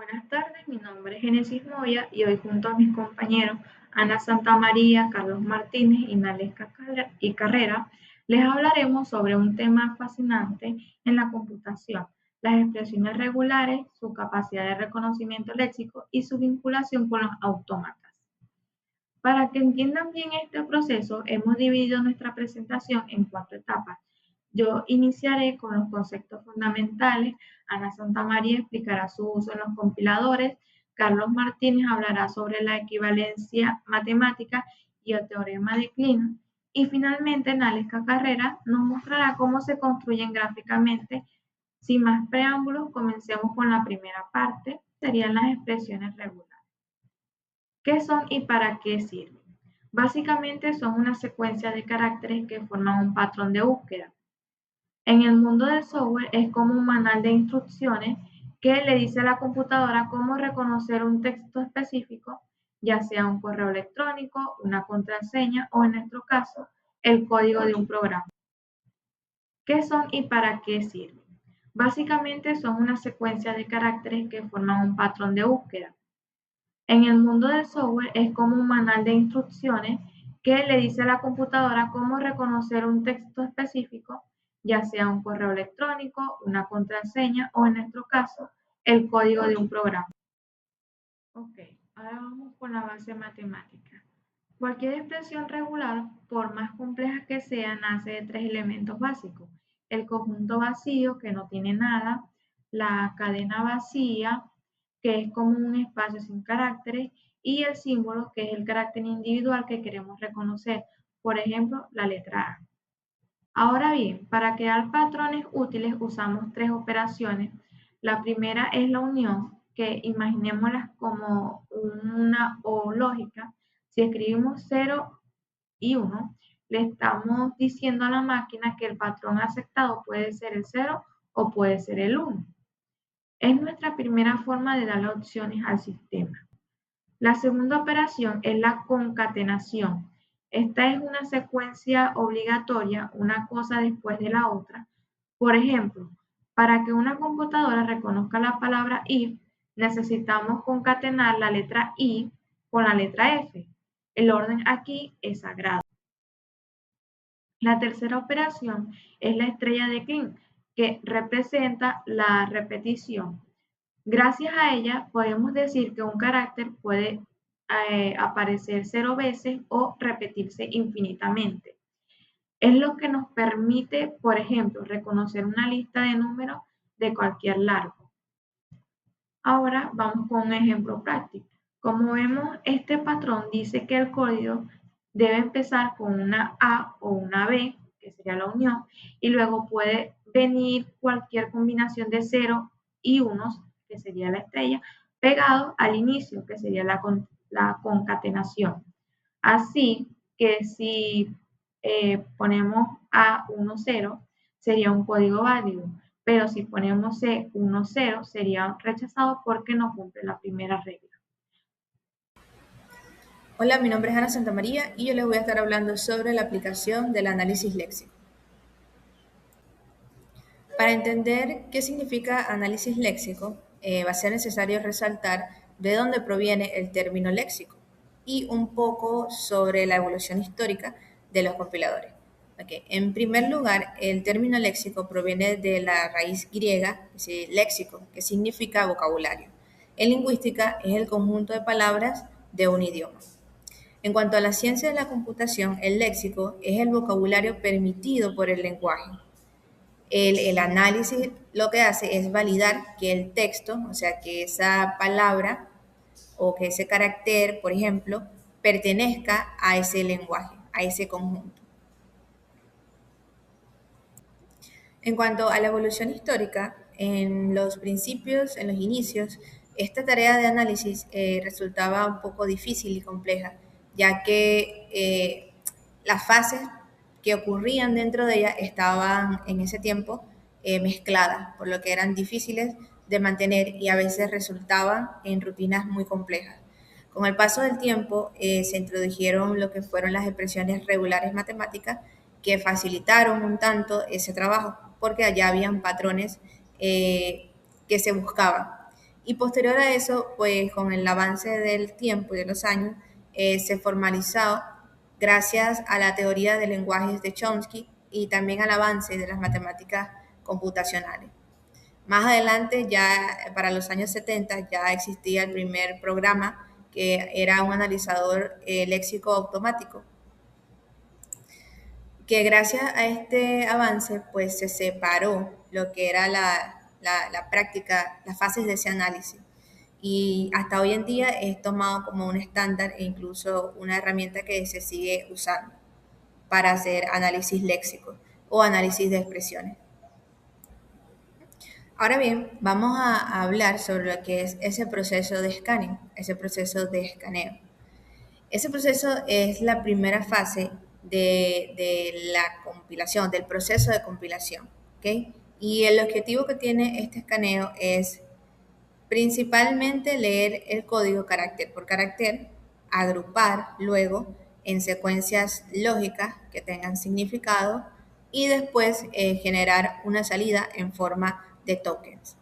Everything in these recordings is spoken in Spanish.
Buenas tardes, mi nombre es Genesis Moya y hoy junto a mis compañeros Ana Santamaría, Carlos Martínez y Nalesca Carrera les hablaremos sobre un tema fascinante en la computación, las expresiones regulares, su capacidad de reconocimiento léxico y su vinculación con los autómatas. Para que entiendan bien este proceso, hemos dividido nuestra presentación en 4 etapas. Yo iniciaré con los conceptos fundamentales, Ana Santamaría explicará su uso en los compiladores, Carlos Martínez hablará sobre la equivalencia matemática y el teorema de Kleene, y finalmente Nalesca Carrera nos mostrará cómo se construyen gráficamente. Sin más preámbulos, comencemos con la primera parte, serían las expresiones regulares. ¿Qué son y para qué sirven? Básicamente son una secuencia de caracteres que forman un patrón de búsqueda. En el mundo del software es como un manual de instrucciones que le dice a la computadora cómo reconocer un texto específico, ya sea un correo electrónico, una contraseña o, en nuestro caso, el código de un programa. ¿Qué son y para qué sirven? Básicamente son una secuencia de caracteres que forman un patrón de búsqueda. En el mundo del software es como un manual de instrucciones que le dice a la computadora cómo reconocer un texto específico, ya sea un correo electrónico, una contraseña o, en nuestro caso, el código de un programa. Ok, ahora vamos con la base matemática. Cualquier expresión regular, por más compleja que sea, nace de 3 elementos básicos: el conjunto vacío, que no tiene nada; la cadena vacía, que es como un espacio sin caracteres; y el símbolo, que es el carácter individual que queremos reconocer, por ejemplo, la letra A. Ahora bien, para crear patrones útiles usamos 3 operaciones. La primera es la unión, que imaginémoslas como una O lógica. Si escribimos 0 y 1, le estamos diciendo a la máquina que el patrón aceptado puede ser el 0 o puede ser el 1. Es nuestra primera forma de darle opciones al sistema. La segunda operación es la concatenación. Esta es una secuencia obligatoria, una cosa después de la otra. Por ejemplo, para que una computadora reconozca la palabra if, necesitamos concatenar la letra I con la letra F. El orden aquí es sagrado. La tercera operación es la estrella de Kleene, que representa la repetición. Gracias a ella podemos decir que un carácter puede aparecer 0 veces o repetirse infinitamente. Es lo que nos permite, por ejemplo, reconocer una lista de números de cualquier largo. Ahora vamos con un ejemplo práctico. Como vemos, este patrón dice que el código debe empezar con una A o una B, que sería la unión, y luego puede venir cualquier combinación de 0 y 1, que sería la estrella, pegado al inicio, que sería la concatenación. Así que si ponemos A10, sería un código válido, pero si ponemos C10, sería rechazado porque no cumple la primera regla. Hola, mi nombre es Ana Santamaría y yo les voy a estar hablando sobre la aplicación del análisis léxico. Para entender qué significa análisis léxico, va a ser necesario resaltar de dónde proviene el término léxico y un poco sobre la evolución histórica de los compiladores. Okay. En primer lugar, el término léxico proviene de la raíz griega, es decir, léxico, que significa vocabulario. En lingüística es el conjunto de palabras de un idioma. En cuanto a la ciencia de la computación, el léxico es el vocabulario permitido por el lenguaje. El análisis lo que hace es validar que el texto, o sea, que esa palabra o que ese carácter, por ejemplo, pertenezca a ese lenguaje, a ese conjunto. En cuanto a la evolución histórica, en los principios, en los inicios, esta tarea de análisis resultaba un poco difícil y compleja, ya que las fases que ocurrían dentro de ella estaban en ese tiempo mezcladas, por lo que eran difíciles de mantener y a veces resultaban en rutinas muy complejas. Con el paso del tiempo se introdujeron lo que fueron las expresiones regulares matemáticas que facilitaron un tanto ese trabajo, porque allá habían patrones que se buscaban. Y posterior a eso, pues con el avance del tiempo y de los años, se formalizó gracias a la teoría de lenguajes de Chomsky y también al avance de las matemáticas computacionales. Más adelante, ya para los años 70, ya existía el primer programa que era un analizador léxico automático, que gracias a este avance pues se separó lo que era la práctica, las fases de ese análisis. Y hasta hoy en día es tomado como un estándar e incluso una herramienta que se sigue usando para hacer análisis léxico o análisis de expresiones. Ahora bien, vamos a hablar sobre lo que es ese proceso de scanning, ese proceso de escaneo. Ese proceso es la primera fase de la compilación, del proceso de compilación. ¿Okay? Y el objetivo que tiene este escaneo es principalmente leer el código carácter por carácter, agrupar luego en secuencias lógicas que tengan significado y después generar una salida en forma de tokens.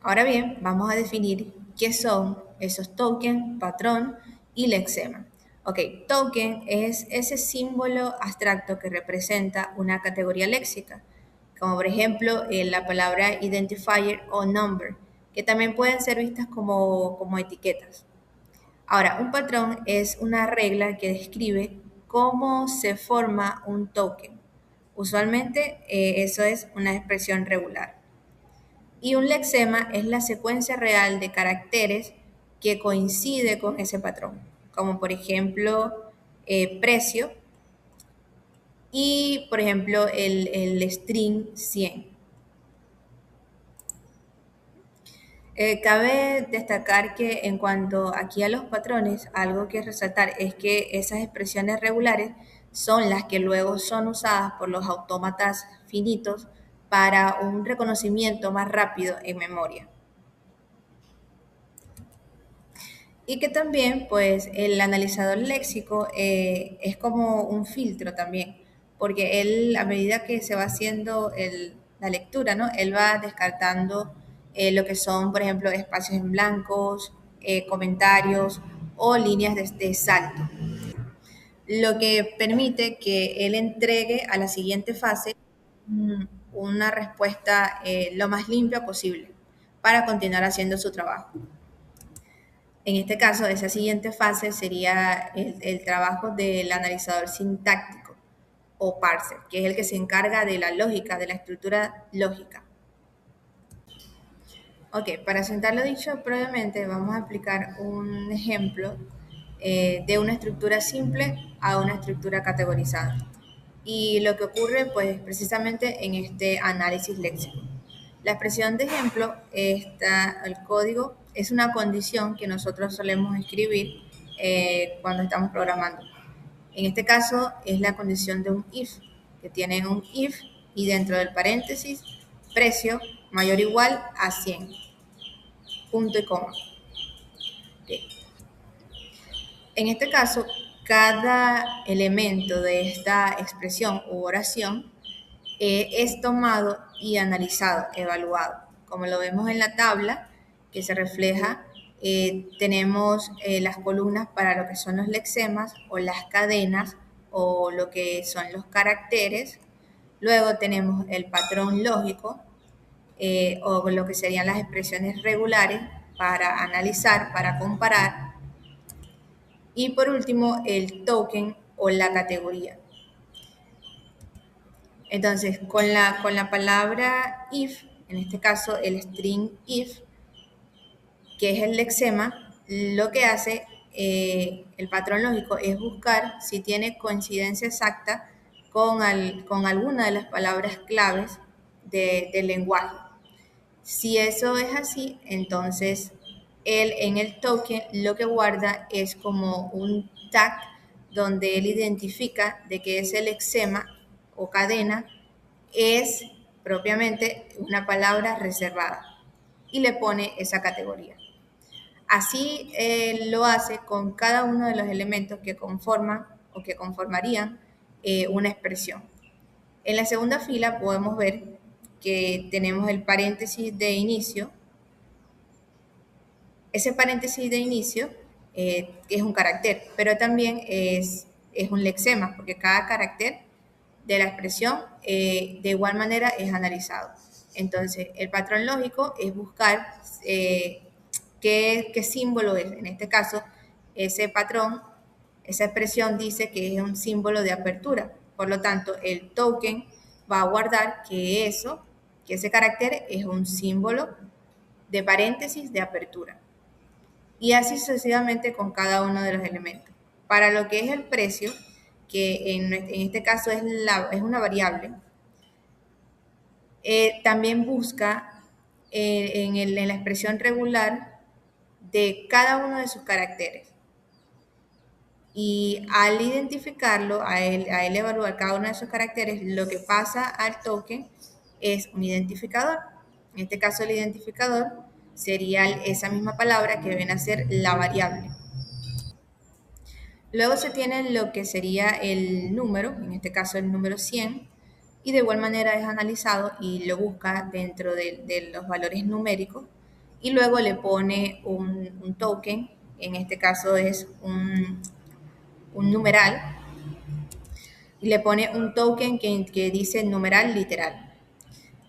Ahora bien, vamos a definir qué son esos tokens, patrón y lexema. Ok, token es ese símbolo abstracto que representa una categoría léxica, como por ejemplo la palabra identifier o number, que también pueden ser vistas como etiquetas. Ahora, un patrón es una regla que describe cómo se forma un token. Usualmente eso es una expresión regular. Y un lexema es la secuencia real de caracteres que coincide con ese patrón, como por ejemplo precio y por ejemplo el string 100. Cabe destacar que en cuanto aquí a los patrones, algo que resaltar es que esas expresiones regulares son las que luego son usadas por los autómatas finitos para un reconocimiento más rápido en memoria. Y que también, pues, el analizador léxico es como un filtro también, porque él, a medida que se va haciendo la lectura, ¿no? Él va descartando lo que son, por ejemplo, espacios en blancos, comentarios o líneas de salto, lo que permite que él entregue a la siguiente fase una respuesta lo más limpia posible para continuar haciendo su trabajo. En este caso, esa siguiente fase sería el trabajo del analizador sintáctico o parser, que es el que se encarga de la lógica, de la estructura lógica. Ok, para sentar lo dicho previamente, vamos a aplicar un ejemplo de una estructura simple a una estructura categorizada. Y lo que ocurre, pues, precisamente en este análisis léxico. La expresión de ejemplo, el código, es una condición que nosotros solemos escribir cuando estamos programando. En este caso es la condición de un if, que tiene un if y dentro del paréntesis, precio mayor o igual a 100, punto y coma. Okay. En este caso, cada elemento de esta expresión u oración es tomado y analizado, evaluado. Como lo vemos en la tabla que se refleja, tenemos las columnas para lo que son los lexemas o las cadenas o lo que son los caracteres. Luego tenemos el patrón lógico o lo que serían las expresiones regulares para analizar, para comparar. Y por último, el token o la categoría. Entonces, con la palabra if, en este caso el string if, que es el lexema, lo que hace el patrón lógico es buscar si tiene coincidencia exacta con alguna de las palabras claves del lenguaje. Si eso es así, entonces él en el token lo que guarda es como un tag donde él identifica de que ese lexema o cadena es propiamente una palabra reservada y le pone esa categoría. Así lo hace con cada uno de los elementos que conforman o que conformarían una expresión. En la segunda fila podemos ver que tenemos el paréntesis de inicio Ese paréntesis de inicio es un carácter, pero también es un lexema, porque cada carácter de la expresión de igual manera es analizado. Entonces, el patrón lógico es buscar qué símbolo es. En este caso, ese patrón, esa expresión dice que es un símbolo de apertura. Por lo tanto, el token va a guardar que ese carácter es un símbolo de paréntesis de apertura. Y así sucesivamente con cada uno de los elementos. Para lo que es el precio, que en este caso es una variable, también busca en la expresión regular de cada uno de sus caracteres. Y al identificarlo, a él evaluar cada uno de esos caracteres, lo que pasa al token es un identificador. En este caso, el identificador sería esa misma palabra que viene a ser la variable. Luego se tiene lo que sería el número, en este caso el número 100, y de igual manera es analizado y lo busca dentro de los valores numéricos y luego le pone un token, en este caso es un numeral, y le pone un token que dice numeral literal.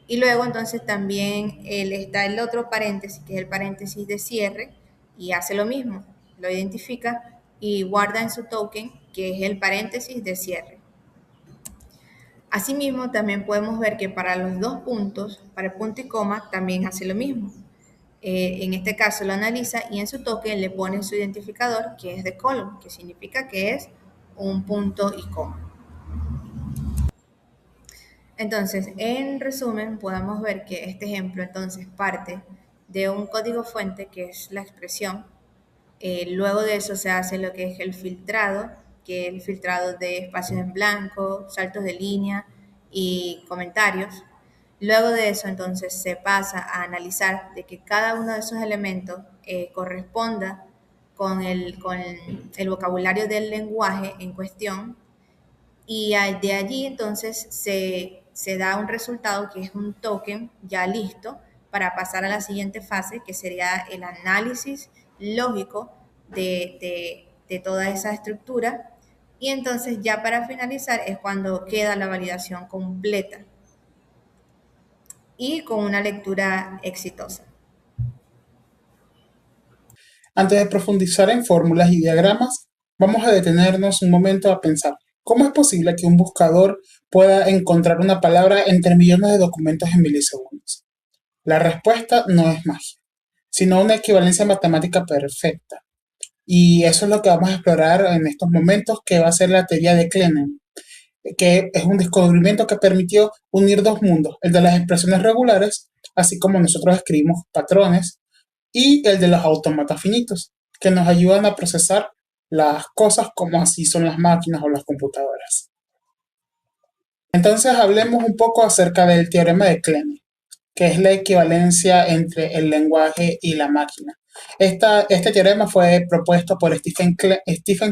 Y luego entonces también está el otro paréntesis, que es el paréntesis de cierre, y hace lo mismo, lo identifica y guarda en su token, que es el paréntesis de cierre. Asimismo, también podemos ver que para los dos puntos, para el punto y coma, también hace lo mismo. En este caso lo analiza y en su token le pone su identificador, que es de column, que significa que es un punto y coma. Entonces, en resumen, podemos ver que este ejemplo entonces parte de un código fuente que es la expresión. Luego de eso se hace lo que es el filtrado, que es el filtrado de espacios en blanco, saltos de línea y comentarios. Luego de eso entonces se pasa a analizar de que cada uno de esos elementos corresponda con el vocabulario del lenguaje en cuestión y de allí entonces se da un resultado que es un token ya listo para pasar a la siguiente fase, que sería el análisis lógico de toda esa estructura. Y entonces ya para finalizar es cuando queda la validación completa y con una lectura exitosa. Antes de profundizar en fórmulas y diagramas, vamos a detenernos un momento a pensar, ¿cómo es posible que un buscador pueda encontrar una palabra entre millones de documentos en milisegundos? La respuesta no es magia, sino una equivalencia matemática perfecta. Y eso es lo que vamos a explorar en estos momentos, que va a ser la teoría de Kleene, que es un descubrimiento que permitió unir dos mundos, el de las expresiones regulares, así como nosotros escribimos patrones, y el de los autómatas finitos, que nos ayudan a procesar las cosas como así son las máquinas o las computadoras. Entonces hablemos un poco acerca del teorema de Kleene, que es la equivalencia entre el lenguaje y la máquina. Este teorema fue propuesto por Stephen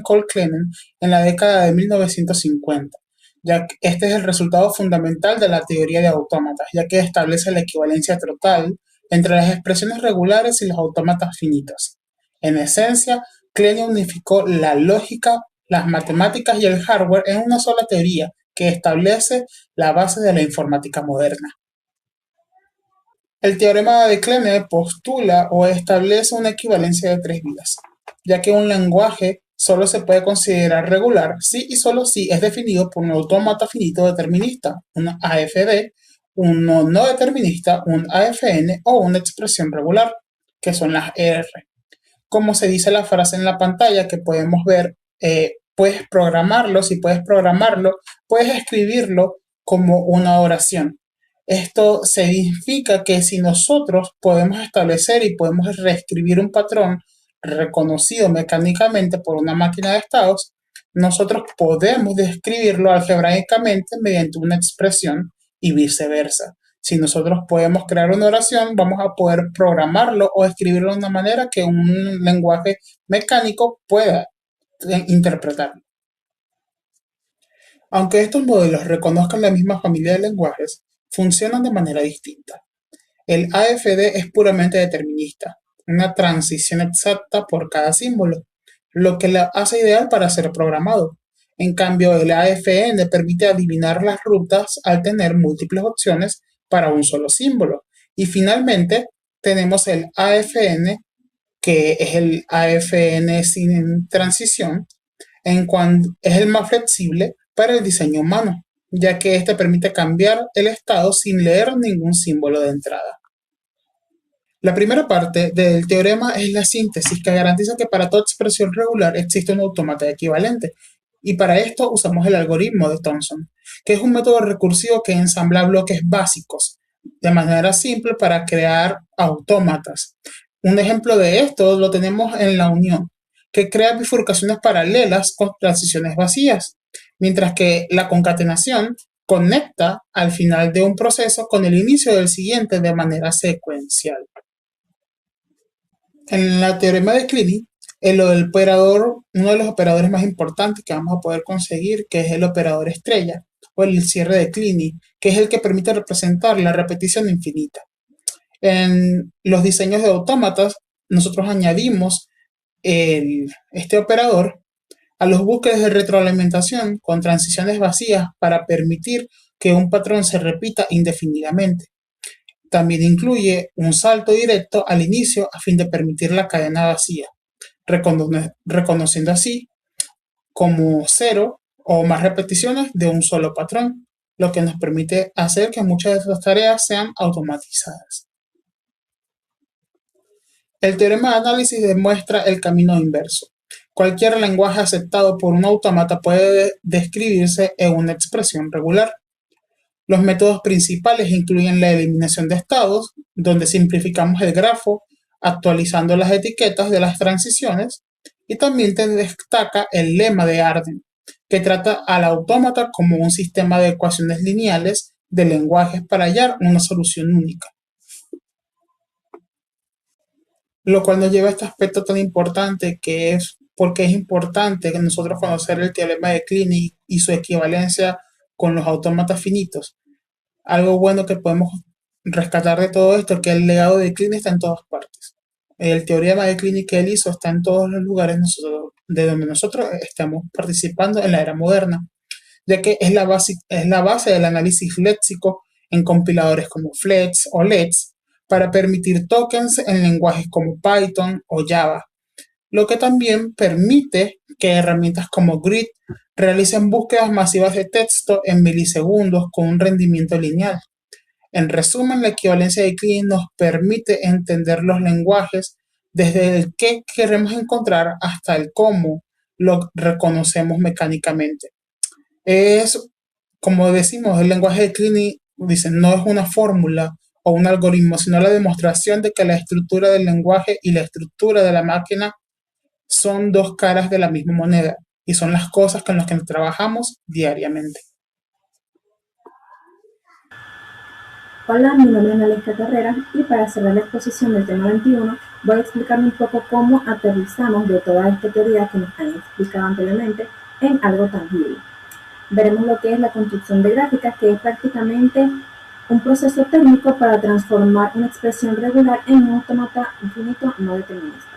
Cole Kleene en la década de 1950, ya que este es el resultado fundamental de la teoría de autómatas, ya que establece la equivalencia total entre las expresiones regulares y los autómatas finitos. En esencia, Kleene unificó la lógica, las matemáticas y el hardware en una sola teoría que establece la base de la informática moderna. El teorema de Kleene postula o establece una equivalencia de tres vías, ya que un lenguaje solo se puede considerar regular si y solo si es definido por un autómata finito determinista, un AFD, uno no determinista, un AFN o una expresión regular, que son las R. Como se dice la frase en la pantalla que podemos ver, puedes programarlo, si puedes programarlo, puedes escribirlo como una oración. Esto significa que si nosotros podemos establecer y podemos reescribir un patrón reconocido mecánicamente por una máquina de estados, nosotros podemos describirlo algebraicamente mediante una expresión y viceversa. Si nosotros podemos crear una oración, vamos a poder programarlo o escribirlo de una manera que un lenguaje mecánico pueda interpretarlo. Aunque estos modelos reconozcan la misma familia de lenguajes, funcionan de manera distinta. El AFD es puramente determinista, una transición exacta por cada símbolo, lo que la hace ideal para ser programado. En cambio, el AFN permite adivinar las rutas al tener múltiples opciones para un solo símbolo. Y finalmente, tenemos el AFN, que es el AFN sin transición, en cuanto es el más flexible para el diseño humano, ya que este permite cambiar el estado sin leer ningún símbolo de entrada. La primera parte del teorema es la síntesis, que garantiza que para toda expresión regular existe un autómata equivalente, y para esto usamos el algoritmo de Thomson, que es un método recursivo que ensambla bloques básicos de manera simple para crear autómatas. Un ejemplo de esto lo tenemos en la unión, que crea bifurcaciones paralelas con transiciones vacías, mientras que la concatenación conecta al final de un proceso con el inicio del siguiente de manera secuencial. En la teorema de Kleene, uno de los operadores más importantes que vamos a poder conseguir, que es el operador estrella, o el cierre de Kleene, que es el que permite representar la repetición infinita. En los diseños de autómatas, nosotros añadimos este operador a los bucles de retroalimentación con transiciones vacías para permitir que un patrón se repita indefinidamente. También incluye un salto directo al inicio a fin de permitir la cadena vacía, reconociendo así como 0 o más repeticiones de un solo patrón, lo que nos permite hacer que muchas de estas tareas sean automatizadas. El teorema de análisis demuestra el camino inverso. Cualquier lenguaje aceptado por un autómata puede describirse en una expresión regular. Los métodos principales incluyen la eliminación de estados, donde simplificamos el grafo actualizando las etiquetas de las transiciones, y también te destaca el lema de Arden, que trata al autómata como un sistema de ecuaciones lineales de lenguajes para hallar una solución única. Lo cual nos lleva a este aspecto tan importante que es porque es importante que nosotros conocer el teorema de Kleene y su equivalencia con los autómatas finitos. Algo bueno que podemos rescatar de todo esto es que el legado de Kleene está en todas partes. El teorema de Kleene que él hizo está en todos los lugares de donde nosotros estamos participando en la era moderna, ya que es la base del análisis léxico en compiladores como Flex o Let's para permitir tokens en lenguajes como Python o Java, lo que también permite que herramientas como Grid realicen búsquedas masivas de texto en milisegundos con un rendimiento lineal. En resumen, la equivalencia de Kleene nos permite entender los lenguajes desde el qué queremos encontrar hasta el cómo lo reconocemos mecánicamente. Es, como decimos, el lenguaje de Kleene no es una fórmula o un algoritmo, sino la demostración de que la estructura del lenguaje y la estructura de la máquina son dos caras de la misma moneda y son las cosas con las que trabajamos diariamente. Hola, mi nombre es Nalesca Carrera y para cerrar la exposición del tema 21 voy a explicarme un poco cómo aterrizamos de toda esta teoría que nos han explicado anteriormente en algo tangible. Veremos lo que es la construcción de gráficas, que es prácticamente un proceso técnico para transformar una expresión regular en un autómata infinito no determinista.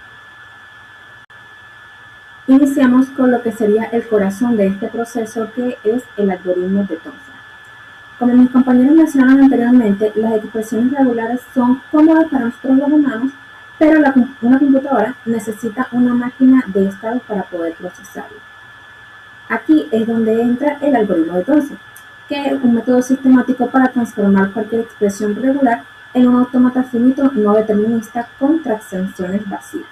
Iniciamos con lo que sería el corazón de este proceso, que es el algoritmo de Thomson. Como mis compañeros mencionaron anteriormente, las expresiones regulares son cómodas para nosotros los humanos, pero una computadora necesita una máquina de estados para poder procesarlo. Aquí es donde entra el algoritmo de Thomson, que es un método sistemático para transformar cualquier expresión regular en un autómata finito no determinista con transiciones vacías.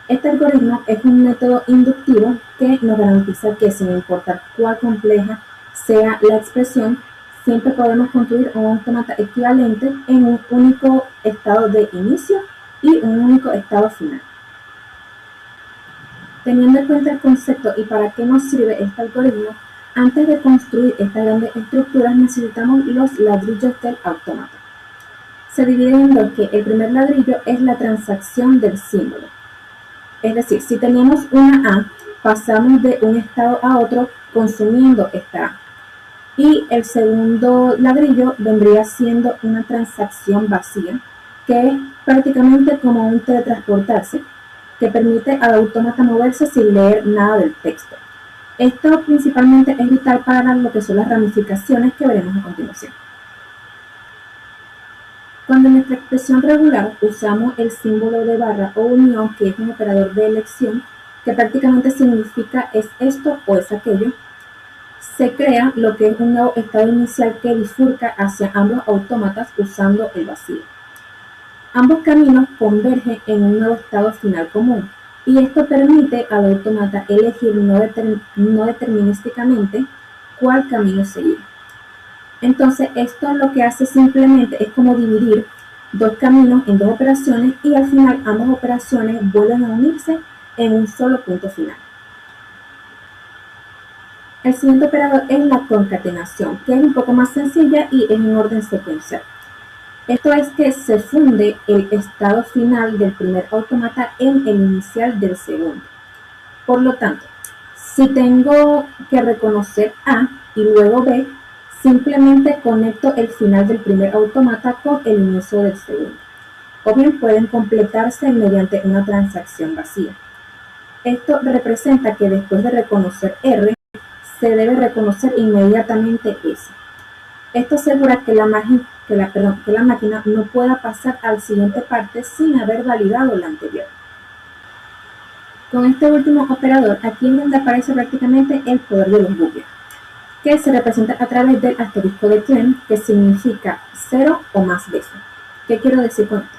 Este algoritmo es un método inductivo que nos garantiza que, sin importar cuán compleja sea la expresión, siempre podemos construir un autómata equivalente en un único estado de inicio y un único estado final. Teniendo en cuenta el concepto y para qué nos sirve este algoritmo, antes de construir estas grandes estructuras necesitamos los ladrillos del autómata. Se dividen en dos, que el primer ladrillo es la transacción del símbolo. Es decir, si teníamos una A, pasamos de un estado a otro consumiendo esta A. Y el segundo ladrillo vendría siendo una transacción vacía, que es prácticamente como un teletransportarse, que permite al autómata moverse sin leer nada del texto. Esto principalmente es vital para lo que son las ramificaciones que veremos a continuación. Cuando en nuestra expresión regular usamos el símbolo de barra o unión, que es un operador de elección, que prácticamente significa es esto o es aquello, se crea lo que es un nuevo estado inicial que bifurca hacia ambos autómatas usando el vacío. Ambos caminos convergen en un nuevo estado final común, y esto permite al autómata elegir no determinísticamente cuál camino seguir. Entonces, esto lo que hace simplemente es como dividir dos caminos en dos operaciones y al final ambas operaciones vuelven a unirse en un solo punto final. El siguiente operador es la concatenación, que es un poco más sencilla y en un orden secuencial. Esto es que se funde el estado final del primer autómata en el inicial del segundo. Por lo tanto, si tengo que reconocer A y luego B, simplemente conecto el final del primer autómata con el inicio del segundo. O bien pueden completarse mediante una transacción vacía. Esto representa que después de reconocer R, se debe reconocer inmediatamente S. Esto asegura que la máquina no pueda pasar al siguiente parte sin haber validado la anterior. Con este último operador, aquí es donde aparece prácticamente el poder de los bucles, que se representa a través del asterisco de Klein, que significa 0 o más veces. ¿Qué quiero decir con esto?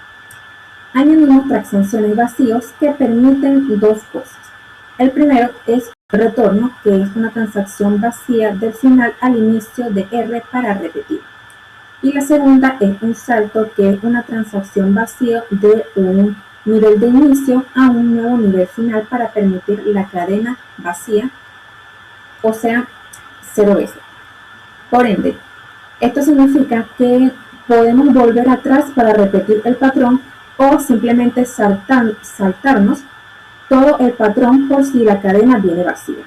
Añadimos transacciones vacíos que permiten dos cosas. El primero es retorno, que es una transacción vacía del final al inicio de R para repetir. Y la segunda es un salto, que es una transacción vacía de un nivel de inicio a un nuevo nivel final para permitir la cadena vacía, o sea, 0 veces. Por ende, esto significa que podemos volver atrás para repetir el patrón o simplemente saltarnos todo el patrón por si la cadena viene vacía.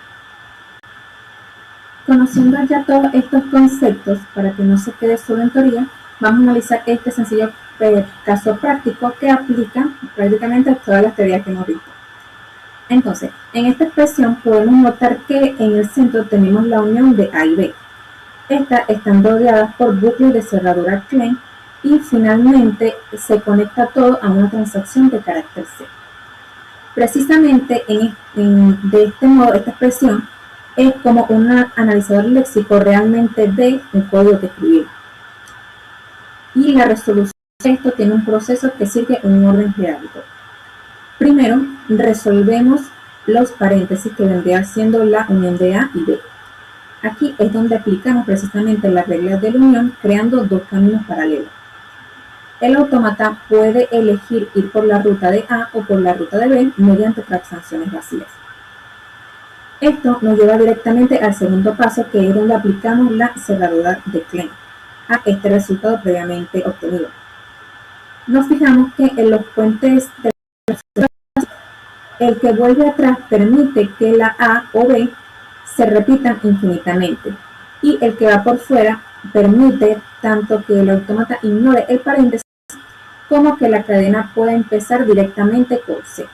Conociendo ya todos estos conceptos, para que no se quede solo en teoría, vamos a analizar este sencillo caso práctico que aplica prácticamente a todas las teorías que hemos visto. Entonces, en esta expresión podemos notar que en el centro tenemos la unión de A y B. Estas están rodeadas por bucles de cerradura Klein y finalmente se conecta todo a una transacción de carácter C. Precisamente de este modo, esta expresión es como un analizador léxico realmente ve un código que escribimos. Y la resolución de esto tiene un proceso que sigue un orden jerárquico. Primero, resolvemos los paréntesis que vendría siendo la unión de A y B. Aquí es donde aplicamos precisamente las reglas de la unión, creando dos caminos paralelos. El autómata puede elegir ir por la ruta de A o por la ruta de B mediante transacciones vacías. Esto nos lleva directamente al segundo paso, que es donde aplicamos la cerradura de Klein a este resultado previamente obtenido. Nos fijamos que en los puentes de el que vuelve atrás permite que la A o B se repitan infinitamente, y el que va por fuera permite tanto que el autómata ignore el paréntesis como que la cadena pueda empezar directamente con C.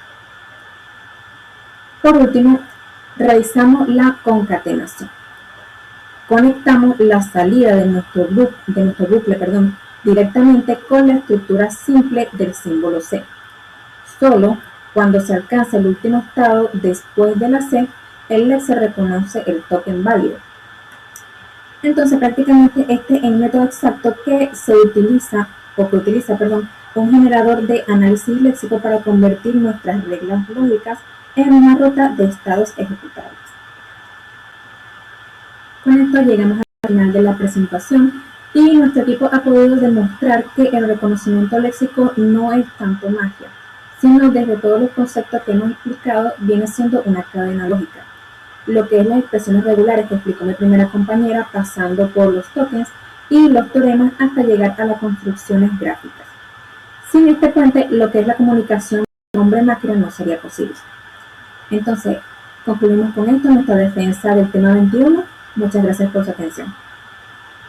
Por último, realizamos la concatenación. Conectamos la salida de nuestro bucle directamente con la estructura simple del símbolo C. Solo cuando se alcanza el último estado después de la C, se reconoce el token válido. Entonces, prácticamente este es el método exacto que utiliza un generador de análisis léxico para convertir nuestras reglas lógicas en una ruta de estados ejecutables. Con esto llegamos al final de la presentación y nuestro equipo ha podido demostrar que el reconocimiento léxico no es tanto magia, sino desde todos los conceptos que hemos explicado viene siendo una cadena lógica. Lo que es las expresiones regulares que explicó mi primera compañera, pasando por los tokens y los teoremas hasta llegar a las construcciones gráficas. Sin este puente, lo que es la comunicación hombre-máquina no sería posible. Entonces, concluimos con esto nuestra defensa del tema 21. Muchas gracias por su atención.